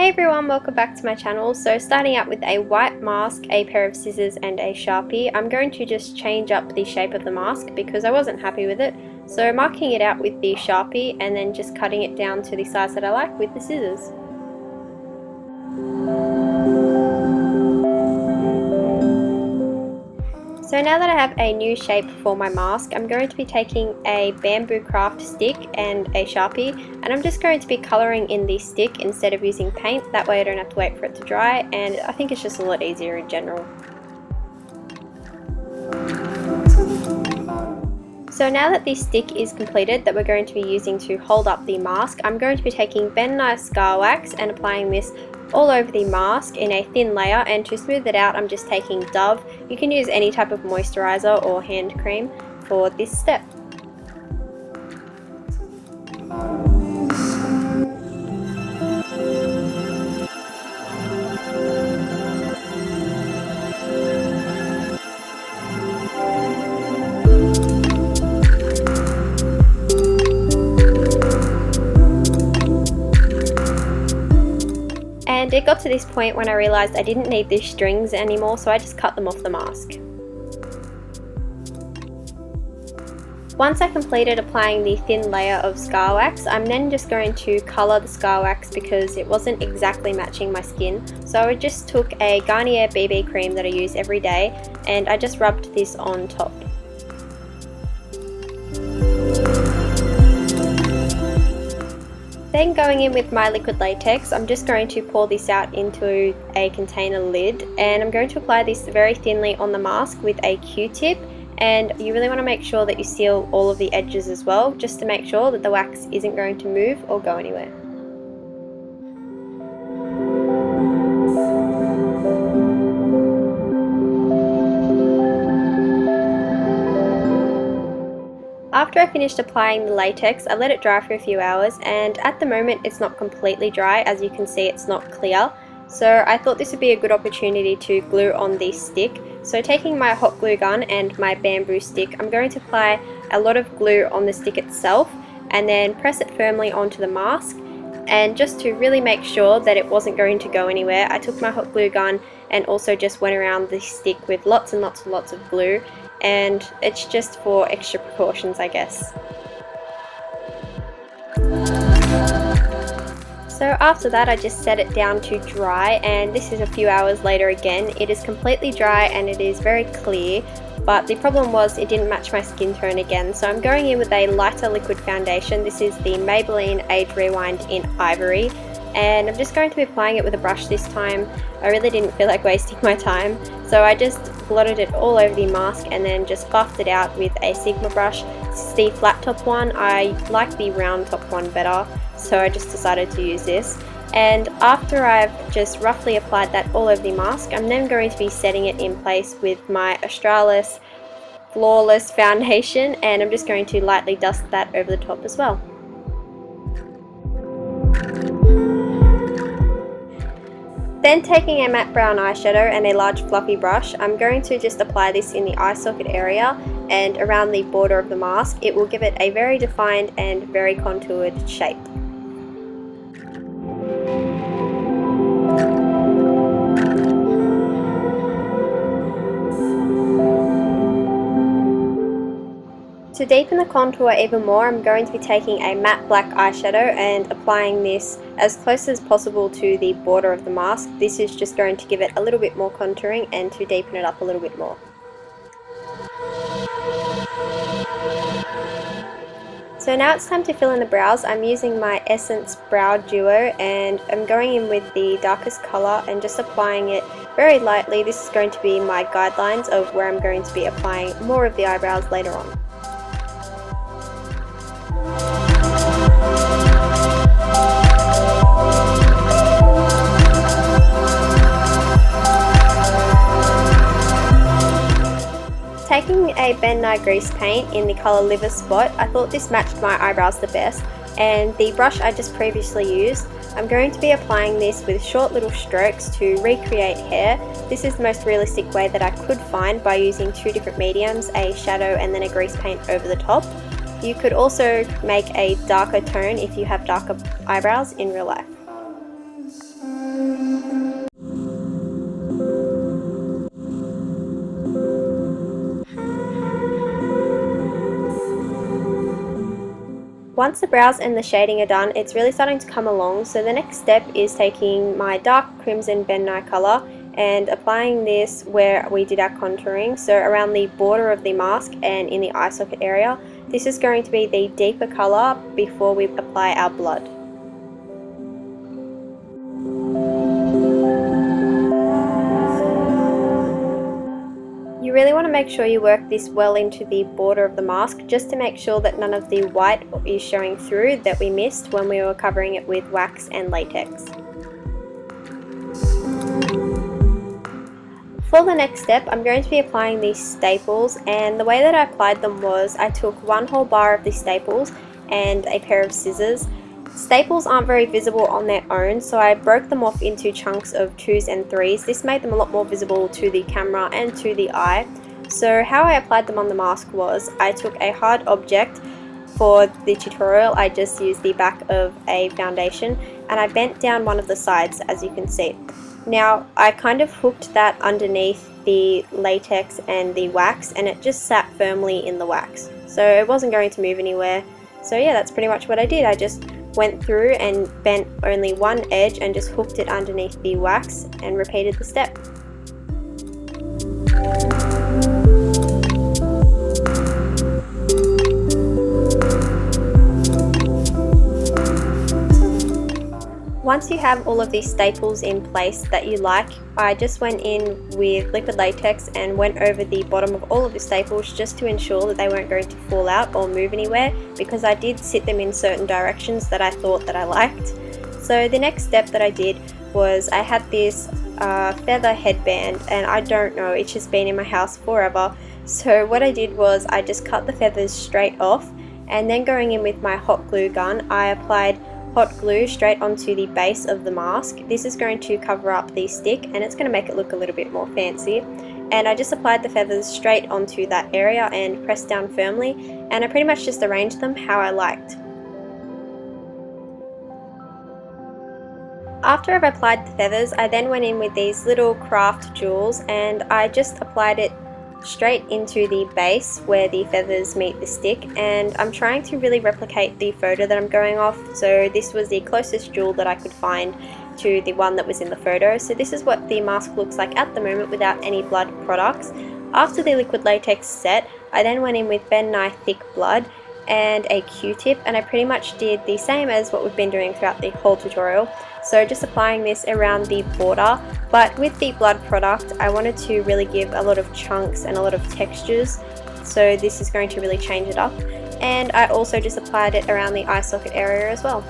Hey everyone, welcome back to my channel. So starting out with a white mask, a pair of scissors and a Sharpie, I'm going to just change up the shape of the mask because I wasn't happy with it. So marking it out with the Sharpie and then just cutting it down to the size that I like with the scissors. So now that I have a new shape for my mask, I'm going to be taking a bamboo craft stick and a Sharpie, and I'm just going to be colouring in the stick instead of using paint. That way I don't have to wait for it to dry, and I think it's just a lot easier in general. So now that the stick is completed that we're going to be using to hold up the mask, I'm going to be taking Ben Nye Scar Wax and applying this all over the mask in a thin layer, and to smooth it out I'm just taking Dove. You can use any type of moisturizer or hand cream for this step. And it got to this point when I realised I didn't need these strings anymore, so I just cut them off the mask. Once I completed applying the thin layer of scar wax, I'm then just going to colour the scar wax because it wasn't exactly matching my skin. So I just took a Garnier BB cream that I use every day and I just rubbed this on top. Then going in with my liquid latex, I'm just going to pour this out into a container lid, and I'm going to apply this very thinly on the mask with a Q-tip, and you really want to make sure that you seal all of the edges as well, just to make sure that the wax isn't going to move or go anywhere. After I finished applying the latex, I let it dry for a few hours, and at the moment it's not completely dry. As you can see, it's not clear. So I thought this would be a good opportunity to glue on the stick. So taking my hot glue gun and my bamboo stick, I'm going to apply a lot of glue on the stick itself and then press it firmly onto the mask. And just to really make sure that it wasn't going to go anywhere, I took my hot glue gun and also just went around the stick with lots and lots and lots of glue, and it's just for extra precautions, I guess. So after that I just set it down to dry, and this is a few hours later again. It is completely dry and it is very clear, but the problem was it didn't match my skin tone again. So I'm going in with a lighter liquid foundation. This is the Maybelline Age Rewind in Ivory, and I'm just going to be applying it with a brush this time. I really didn't feel like wasting my time, so I just blotted it all over the mask and then just buffed it out with a Sigma brush. This is the flat top one. I like the round top one better, so I just decided to use this. And after I've just roughly applied that all over the mask, I'm then going to be setting it in place with my Australis Flawless foundation, and I'm just going to lightly dust that over the top as well. Then taking a matte brown eyeshadow and a large fluffy brush, I'm going to just apply this in the eye socket area and around the border of the mask. It will give it a very defined and very contoured shape. To deepen the contour even more, I'm going to be taking a matte black eyeshadow and applying this as close as possible to the border of the mask. This is just going to give it a little bit more contouring and to deepen it up a little bit more. So now it's time to fill in the brows. I'm using my Essence Brow Duo, and I'm going in with the darkest colour and just applying it very lightly. This is going to be my guidelines of where I'm going to be applying more of the eyebrows later on. Taking a Ben Nye grease paint in the colour Liver Spot, I thought this matched my eyebrows the best, and the brush I just previously used, I'm going to be applying this with short little strokes to recreate hair. This is the most realistic way that I could find by using two different mediums, a shadow and then a grease paint over the top. You could also make a darker tone if you have darker eyebrows in real life. Once the brows and the shading are done, it's really starting to come along, so the next step is taking my dark crimson Ben Nye colour and applying this where we did our contouring, so around the border of the mask and in the eye socket area. This is going to be the deeper colour before we apply our blood. You really want to make sure you work this well into the border of the mask, just to make sure that none of the white is showing through that we missed when we were covering it with wax and latex. For the next step, I'm going to be applying these staples, and the way that I applied them was I took one whole bar of the staples and a pair of scissors. Staples aren't very visible on their own, so I broke them off into chunks of 2s and 3s. This made them a lot more visible to the camera and to the eye. So how I applied them on the mask was I took a hard object. For the tutorial, I just used the back of a foundation and I bent down one of the sides, as you can see. Now I kind of hooked that underneath the latex and the wax, and it just sat firmly in the wax, so it wasn't going to move anywhere. So yeah, that's pretty much what I did. I just went through and bent only one edge and just hooked it underneath the wax and repeated the step. Once you have all of these staples in place that you like, I just went in with liquid latex and went over the bottom of all of the staples just to ensure that they weren't going to fall out or move anywhere, because I did sit them in certain directions that I thought that I liked. So the next step that I did was I had this feather headband, and I don't know, it's just been in my house forever. So what I did was I just cut the feathers straight off, and then going in with my hot glue gun, I applied hot glue straight onto the base of the mask. This is going to cover up the stick and it's going to make it look a little bit more fancy. And I just applied the feathers straight onto that area and pressed down firmly, and I pretty much just arranged them how I liked. After I've applied the feathers, I then went in with these little craft jewels and I just applied it straight into the base where the feathers meet the stick, and I'm trying to really replicate the photo that I'm going off, so this was the closest jewel that I could find to the one that was in the photo. So this is what the mask looks like at the moment without any blood products. After the liquid latex set, I then went in with Ben Nye Thick Blood and a Q-tip, and I pretty much did the same as what we've been doing throughout the whole tutorial. So just applying this around the border, but with the blood product I wanted to really give a lot of chunks and a lot of textures, so this is going to really change it up. And I also just applied it around the eye socket area as well.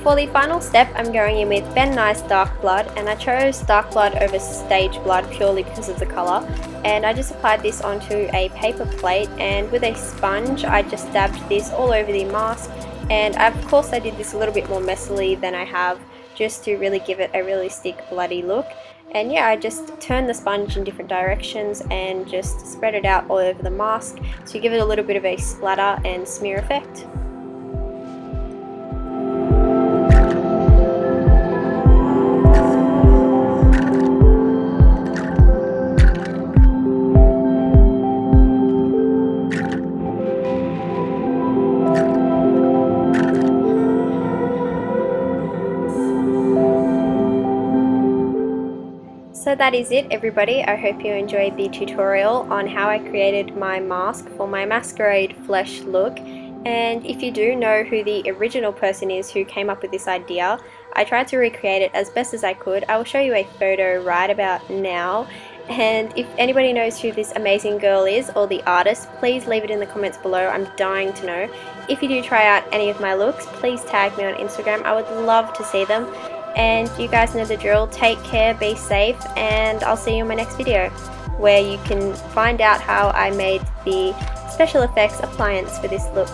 For the final step, I'm going in with Ben Nye's Dark Blood, and I chose Dark Blood over Stage Blood purely because of the colour. And I just applied this onto a paper plate, and with a sponge I just dabbed this all over the mask, and of course I did this a little bit more messily than I have, just to really give it a realistic bloody look. And yeah, I just turned the sponge in different directions and just spread it out all over the mask to give it a little bit of a splatter and smear effect. So that is it, everybody. I hope you enjoyed the tutorial on how I created my mask for my Masquerade flesh look. And if you do know who the original person is who came up with this idea, I tried to recreate it as best as I could. I will show you a photo right about now. And if anybody knows who this amazing girl is, or the artist, please leave it in the comments below. I'm dying to know. If you do try out any of my looks, please tag me on Instagram. I would love to see them. And you guys know the drill. Take care, be safe, and I'll see you in my next video, where you can find out how I made the special effects appliance for this look.